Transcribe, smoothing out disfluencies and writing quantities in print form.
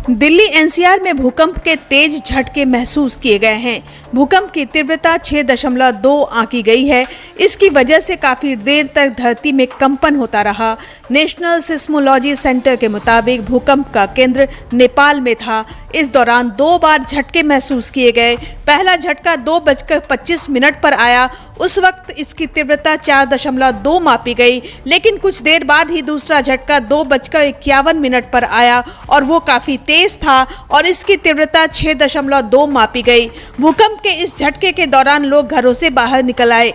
Delhi NCR में भूकंप के तेज झटके महसूस किए गए हैं। भूकंप की तीव्रता 6.2 आंकी गई है। इसकी वजह से काफी देर तक धरती में कंपन होता रहा। नेशनल सिस्मोलॉजी सेंटर के मुताबिक भूकंप का केंद्र नेपाल में था। इस दौरान 2 बार झटके महसूस किए गए। पहला झटका 2:25 पर आया। उस वक्त इसकी तीव्रता 4.2 मापी गई, लेकिन कुछ देर बाद ही दूसरा झटका 2:51 पर आया और वो काफी तेज था और इसकी तीव्रता 6.2 मापी गई। भूकंप के इस झटके के दौरान लोग घरों से बाहर निकल आए।